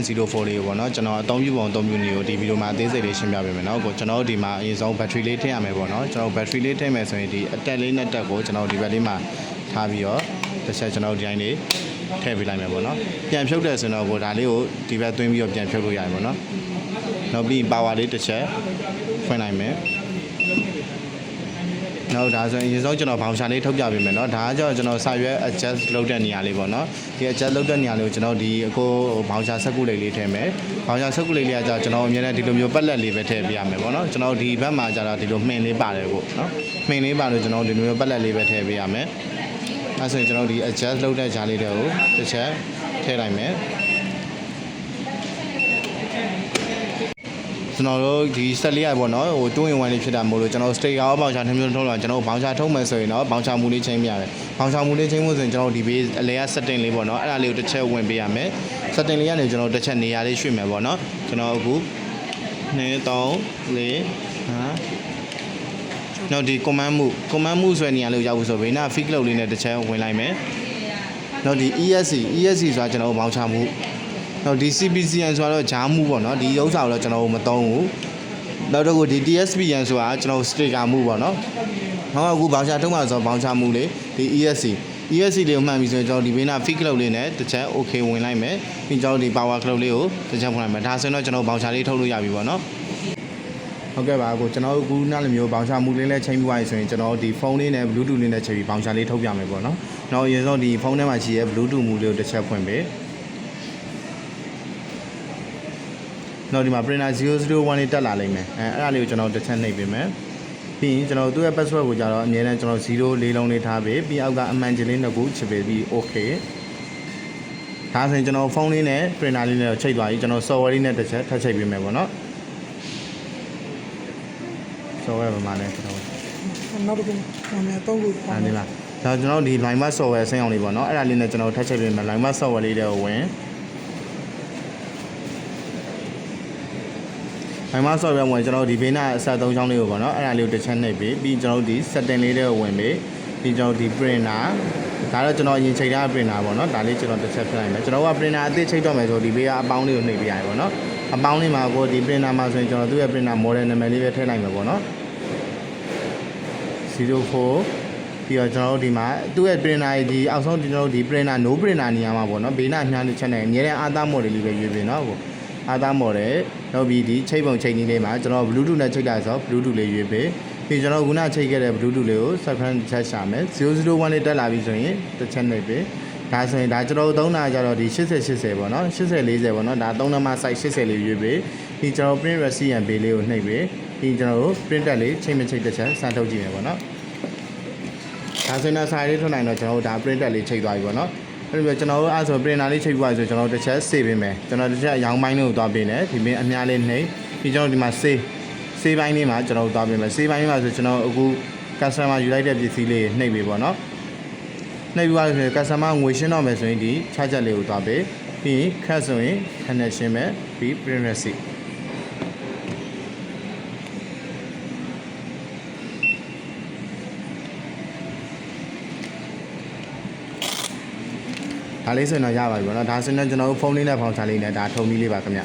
04လေးပေါ့နော်ကျွန်တော်အသုံးပြုပုံအသုံးပြုနည်းကိုဒီဗီဒီယိုမှာအသေးစိတ်လေးရှင်းပြပေးမယ်နော်ကိုကျွန်တော်တို့ဒီမှာအရင်ဆုံးဘက်ထရီလေးထည့်ရမယ်ပေါ့နော်ကျွန်တော်ဘက်ထရီလေးထည့်မယ်ဆိုရင်ဒီအတက်လေးနဲ့တက်ကိုကျွန်တော်ဒီဘက်လေးမှာထားပြီးတော့တစ်ချက်ကျွန်တော်ဒီတိုင်းလေးထည့်ပေးလိုက်မယ်ပေါ့နော်ပြန်ဖြုတ်တယ်ဆိုတော့ကိုဒါလေးကိုဒီဘက်သွင်းပြီးတော့ပြန်ဖြုတ်လို့ရတယ်ပေါ့နော်နောက်ပြီး power လေးတစ်ချက်ဖွင့်လိုက်မယ်နောက်ဒါဆိုရင်အရင်ဆုံးကျွန်တော်ဘောင်ချာလေးထုတ်ပြပေးမယ်เนาะဒါကကျွန်တော်စာရွက် adjust လုပ်တဲ့နေရာလေးပေါ့เนาะဒီ adjust လုပ်တဲ့နေရာလေးကိုကျွန်တော်ဒီအခုဘောင်ချာဆက်ကူလေးထည့်မယ်ဘောင်ချာဆက်ကူလေးကကျွန်တော်အမြဲတမ်းဒီလိုမျိုးပက်လက်လေးပဲထည့်ပေးရမယ်ပေါ့เนาะကျွန်တော်ဒီဘက်မှာကျတော့ဒီလိုမှင်လေးပါတယ်ကိုเนาะမှင်လေးပါလို့ကျွန်တော်ဒီလိုမျိုးပက်လက်လေးပဲထည့်ပေးရမယ်အဲဆိုရင်ကျွန်တော်ဒီ adjust လုပ်တဲ့ဂျာလေးတွေကိုတစ်ချက်ထည့်လိုက်မယ်ကျွန်တော်တို့ဒီဆက်လေးရပေါ့နော်ဟို2 in 1လေးဖြစ်တာမို့လို့ကျွန်တော် sticker ရောဘောင်ချာနှမျိုးထုတ်လာကျွန်တော်ဘောင်ချာထုတ်မယ်ဆိုရင်တော့ဘောင်ချာမူလေးချိန်ပြရတယ်ဘောင်ချာမူလေးချိန်ဖို့ဆိုရင်ကျွန်တော်ဒီ base အလဲက setting လေးပေါ့နော်အဲ့ဒါလေးကိုတစ်ချက်ဝင်ပေးရမယ် setting လေးကနေကျွန်တော်တစ်ချက်နေရာလေးရွှေ့မယ်ပေါ့နော်ကျွန်တော်အခု2 3 4 5နောက်ဒီ command မှုဆိုတဲ့နေရာလေးကိုရောက်ဖို့ဆိုဘေးနာ fix လုပ်လေးနဲ့တစ်ချက်ဝင်လိုက်မယ်နောက်ဒီ ESC ဆိုတာကျွန်တော်ဘောင်ချမှုနောက်ဒီ CPCN ဆိုတော့ဂျားမှုပေါ့နော်ဒီဥစ္စာကိုတော့ကျွန်တော်မသုံးဘူးနောက်တော့ဒီ TSPN ဆိုတာကျွန်တော် sticker မှုပေါ့နော်နောက်အခုဘောင်ချထုတ်မှာဆိုဘောင်ချမှုလေးဒီ ESC လေးကိုမှန်ပြီဆိုရင်ကျွန်တော်ဒီဘေးနာ fix လုပ်လေးနဲ့တစ်ချက် okay ဝင်လိုက်မယ်ပြီးကျွန်တော်ဒီ power club လေးကိုတစ်ချက်ဖွင့်လိုက်မယ်ဒါဆိုရင်တော့ကျွန်တော်ဘောင်ချလေးထုတ်လို့ရပြီပေါ့နော်ဟုတ်ကဲ့ပါအခုကျွန်တော်အခုနားလိုမျိုးဘောင်ချမှုလေးနဲ့ချိန်ပြီးသွားပြီဆိုရင်ကျွန်တော်ဒီဖုန်းလေးနဲ့ Bluetooth လေးနဲ့ချိန်ပြီးဘောင်ချလေးထုတ်ပြမယ်ပေါ့နော်နောက်အရင်ဆုံးဒီဖုန်းထဲမှာရှိရဲ Bluetooth မှုလေးကိုတစ်ချက်ဖွင့်ပေးနောက်ဒီမှာ printer 001လေးတက်လာလိမ့်မယ်အဲ့ဒါလေးကိုကျွန်တော်တစ်ချက်နှိပ်ပေးမယ်ပြီးရင်ကျွန်တော်သူ့ရဲ့ password ကိုကြတော့အမြဲတမ်းကျွန်တော်0 4လုံးလေးထားပေးပြီးအောက်ကအမှန်ချင်းလေးနှစ်ခုချစ်ပေးပြီး okay ဒါဆိုရင်ကျွန်တော်ဖုန်းလေးနဲ့ printer လေးနဲ့ချိတ်သွားပြီကျွန်တော် software လေးနဲ့တစ်ချက်ထပ်ချိတ်ပေးမယ်ပေါ့နော် software ဘာမှလဲကျွန်တော်နောက်တစ်ခုနာမည်တော့ကိုပါနေလားဒါကျွန်တော်ဒီ line mask software ဆင်းအောင်လေးပေါ့နော်အဲ့ဒါလေးနဲ့ကျွန်တော်ထပ်ချိတ်ပေးမယ် line mask software လေးတွေကိုဝင်မိုင်မဆော့ပြန်ဝင်ကျွန်တော်ဒီဘေးနာအဆက်3ချောင်းလေးကိုပေါ့နော်အဲ့ဒါလေးကိုတစ်ချက်နှိပ်ပြီးပြီးကျွန်တော်ဒီ setting လေးတွေကိုဝင်ပြီးပြီးကျွန်တော်ဒီ printer ဒါတော့ကျွန်တော်အရင်ချိန်ထား printer ပေါ့နော်ဒါလေးကျွန်တော်တစ်ချက်ပြလိုက်မယ်ကျွန်တော်က printer အသစ်ချိန်တော့မယ်ဆိုဒီဘေးကအပေါင်းလေးကိုနှိပ်ပြရတယ်ပေါ့နော်အပေါင်းလေးမှာကိုဒီ printer မှာဆိုရင်ကျွန်တော်သူ့ရဲ့ printer model နာမည်လေးပဲထည့်လိုက်မယ်ပေါ့နော်04ပြီးတော့ကျွန်တော်တို့ဒီမှာသူ့ရဲ့ printer ဒီအောက်ဆုံးကျွန်တော်တို့ဒီ printer no printer နေရာမှာပေါ့နော်ဘေးနာအများကြီးချက်နေအများနဲ့အာသာ model လေးပဲရွေးပေးနော်ကိုအာသာ model နောက်ပြီးဒီချိတ်ပုံချိတ်နည်းလေးမှာကျွန်တော် Bluetooth နဲ့ချိတ်တာဆို Bluetooth လေးရွေးပေးပြီးကျွန်တော်ခုနချိတ်ခဲ့တဲ့ Bluetooth လေးကို subscribe ချက်ရှာမယ်001လေးတက်လာပြီဆိုရင်တစ်ချက်နှိပ်ပေးဒါဆိုရင်ဒါကျွန်တော်သုံးတာကြတော့ဒီ80ပေါ့နော်8040ပေါ့နော်ဒါ3နံပါတ် size 80လေးရွေးပေးပြီးကျွန်တော် print receipt ဘေးလေးကိုနှိပ်ပေးပြီးကျွန်တော်တို့ print တက်လေးချိန်မချိတ်တစ်ချက်စမ်းထုတ်ကြည့်မယ်ပေါ့နော်ဒါဆိုရင်တော့ size လေးထွက်နိုင်တော့ကျွန်တော်တို့ဒါ print တက်လေးချိတ်သွားပြီပေါ့နော်အဲ့လိုကျွန်တော်တို့အဲ့ဆို printer လေးချိန်ပြီးဆိုကျွန်တော်တစ်ချက် save ပေးမယ်ကျွန်တော်တစ်ချက်ရောင်းပိုင်းလေးကိုသွားပေးတယ်ဒီမင်းအများလေးနှိပ်ပြီးကျွန်တော်ဒီမှာ save ပိုင်းလေးမှာကျွန်တော်တို့သွားပေးမယ် save ပိုင်းမှာဆိုကျွန်တော်အခု customer ယူလိုက်တဲ့ပစ္စည်းလေးနှိပ်ပေးပေါ့နော်နှိပ်ပြီးသွားဆိုရင် customer ငွေရှင်းတော့မယ်ဆိုရင်ဒီ charger လေးကိုသွားပေးပြီးရင်ခက်ဆိုရင် connection ပဲပြီး print receiptဒါလေးဆိုရင်တော့ရပါပြီပေါ့နော်ဒါဆိုရင်ကျွန်တော်တို့ဖုန်းလေးနဲ့ဖောင်ချလေးနဲ့ဒါထုံနည်းလေးပါခင်ဗျ